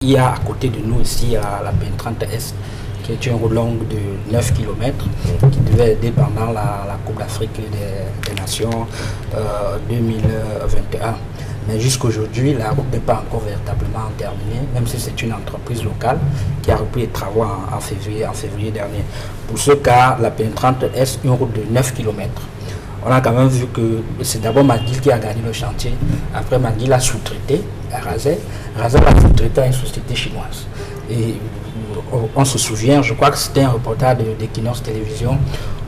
Il y a à côté de nous ici la P30S, qui est une route longue de 9 km, qui devait aider pendant la Coupe d'Afrique des Nations 2021. Mais jusqu'aujourd'hui, la route n'est pas encore véritablement terminée, même si c'est une entreprise locale qui a repris les travaux en février dernier. Pour ce cas, la P30S, une route de 9 km. On a quand même vu que c'est d'abord McGill qui a gagné le chantier. Après, McGill a sous-traité à Razel. Razel a sous-traité à une société chinoise. Et on se souvient, je crois que c'était un reportage d'Equinox Télévision,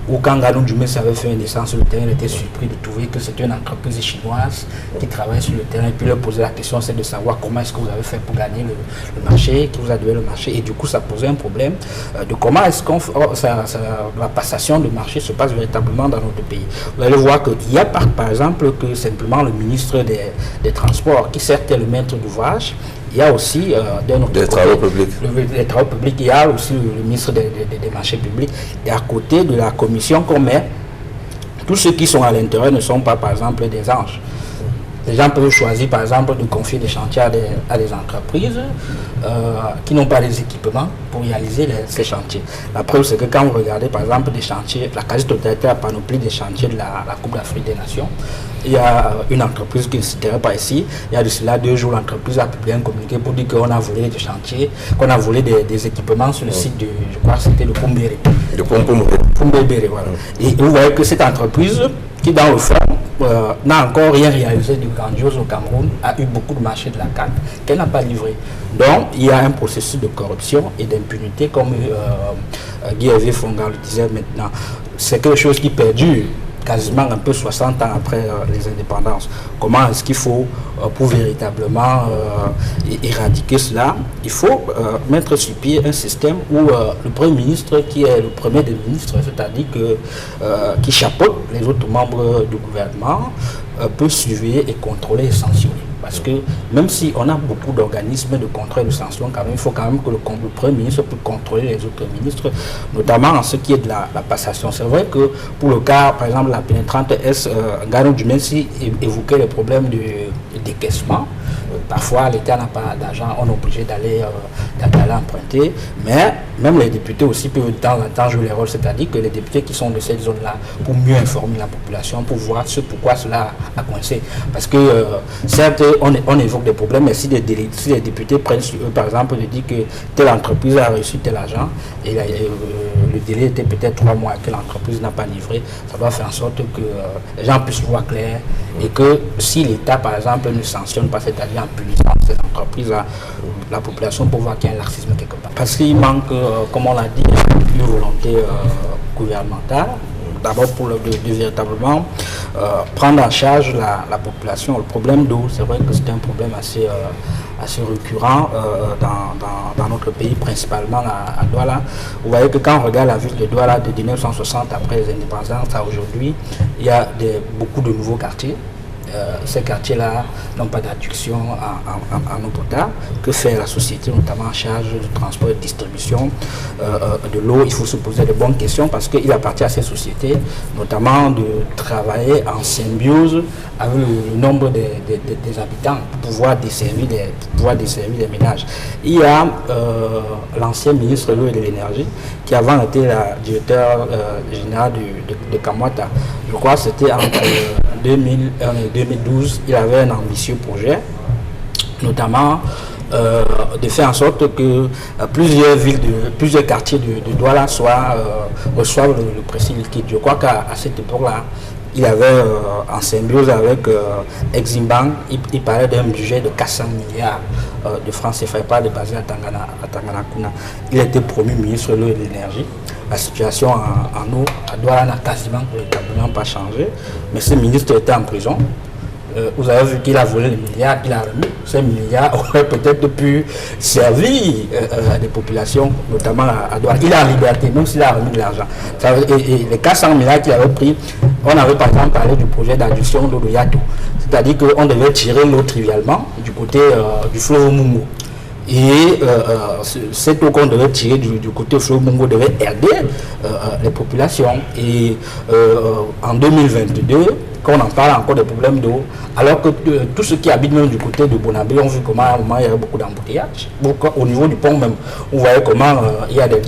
où quand Galon Dumais avait fait une essence sur le terrain, il était surpris de trouver que c'était une entreprise chinoise qui travaillait sur le terrain. Et puis leur posait la question, c'est de savoir comment est-ce que vous avez fait pour gagner le marché, qui vous a donné le marché. Et du coup, ça posait un problème de comment est-ce qu'on la passation de marché se passe véritablement dans notre pays. Vous allez voir qu'il y a par exemple que simplement le ministre des Transports, qui certes est le maître d'ouvrage. Il y a aussi des travaux publics. Il y a aussi le ministre des marchés publics. Et à côté de la commission qu'on met, tous ceux qui sont à l'intérieur ne sont pas, par exemple, des anges. Les gens peuvent choisir, par exemple, de confier des chantiers à des entreprises qui n'ont pas les équipements pour réaliser ces chantiers. La preuve, c'est que quand vous regardez, par exemple, des chantiers, la quasi-totalité de la panoplie des chantiers de la Coupe d'Afrique des Nations, il y a une entreprise qui ne citerait pas ici. Il y a de cela 2 jours, l'entreprise a publié un communiqué pour dire qu'on a volé des chantiers, qu'on a volé des équipements sur le site de, je crois que c'était le Poumbéré. Poumbéré, voilà. Et vous voyez que cette entreprise, qui dans le fond n'a encore rien réalisé de grandiose au Cameroun, a eu beaucoup de marchés de la carte qu'elle n'a pas livré. Donc il y a un processus de corruption et d'impunité, comme Guy Hervé Fonga le disait maintenant. C'est quelque chose qui perdure quasiment un peu 60 ans après les indépendances. Comment est-ce qu'il faut, pour véritablement éradiquer cela, il faut mettre sur pied un système où le Premier ministre, qui est le premier des ministres, c'est-à-dire qui chapeaute les autres membres du gouvernement, peut surveiller et contrôler et sanctionner. Parce que même si on a beaucoup d'organismes de contrôle et de sanction, quand même, il faut quand même que le Premier ministre puisse contrôler les autres ministres, notamment en ce qui est de la passation. C'est vrai que pour le cas, par exemple, la P30S, Galon Dumais évoquait les problèmes de décaissement. Parfois, l'État n'a pas d'argent, on est obligé d'aller emprunter. Mais même les députés aussi peuvent de temps en temps jouer les rôles, c'est-à-dire que les députés qui sont de cette zone-là, pour mieux informer la population, pour voir pourquoi cela a coincé. Parce que, certes, on évoque des problèmes, mais si les députés prennent sur eux, par exemple, de dire que telle entreprise a reçu tel argent, et le délai était peut-être 3 mois que l'entreprise n'a pas livré, ça doit faire en sorte que les gens puissent voir clair, et que si l'État, par exemple, ne sanctionne pas, c'est-à-dire en punissant ces entreprises-là, la population peut voir qu'il y a un laxisme quelque part. Parce qu'il manque, comme on l'a dit, une volonté gouvernementale, d'abord pour de véritablement prendre en charge la population. Le problème d'eau, c'est vrai que c'est un problème assez récurrent dans notre pays, principalement à Douala. Vous voyez que quand on regarde la ville de Douala de 1960 après les indépendances à aujourd'hui, il y a beaucoup de nouveaux quartiers. Ces quartiers-là n'ont pas d'adduction en eau potable. Que fait la société, notamment en charge du transport et de distribution de l'eau? Il faut se poser de bonnes questions parce qu'il appartient à ces sociétés, notamment de travailler en symbiose avec le nombre des habitants pour pouvoir desservir les ménages. Il y a l'ancien ministre de l'eau et de l'énergie qui avant était la directeur général de Kamwata. Je crois que c'était entre 2012, il avait un ambitieux projet, notamment de faire en sorte que plusieurs quartiers de Douala reçoivent le précis liquide. Je crois qu'à cette époque-là, il avait en symbiose avec Eximbank, il parlait d'un budget de 400 milliards de francs CFA, il parlait basé à Tanganakuna. Il était promu ministre de l'eau et de l'énergie. La situation en eau à Douala n'a quasiment pas changé, mais ce ministre était en prison. Vous avez vu qu'il a volé les milliards qu'il a remis. Ces milliards auraient peut-être pu servir des populations, notamment à Douala. Il est en liberté, même s'il a remis de l'argent. Et les 400 milliards qu'il avait pris, on avait par exemple parlé du projet d'adduction d'eau de Yato. C'est-à-dire qu'on devait tirer l'eau trivialement du côté du fleuve Mungo. Et cette eau qu'on devait tirer du côté fleuve Mungo devait aider les populations. Et en 2022, qu'on en parle encore des problèmes d'eau, alors que tous ceux qui habitent même du côté de Bonabé ont vu comment à un moment il y avait beaucoup d'embouteillages. Au niveau du pont même, vous voyez comment il y a des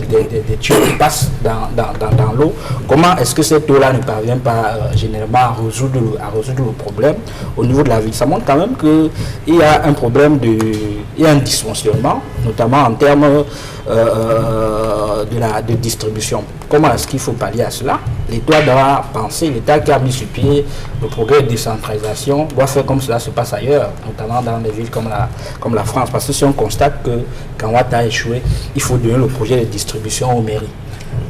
tuyaux qui passent dans l'eau. Comment est-ce que cette eau-là ne parvient pas généralement à résoudre le problème au niveau de la ville? Ça montre quand même qu'il y a un problème il y a un dysfonctionnement, notamment en termes de distribution. Comment est-ce qu'il faut pallier à cela? L'État doit penser, l'État qui a mis sur pied le progrès de décentralisation doit faire comme cela se passe ailleurs, notamment dans des villes comme la France. Parce que si on constate que quand Ouattara a échoué, il faut donner le projet de distribution aux mairies.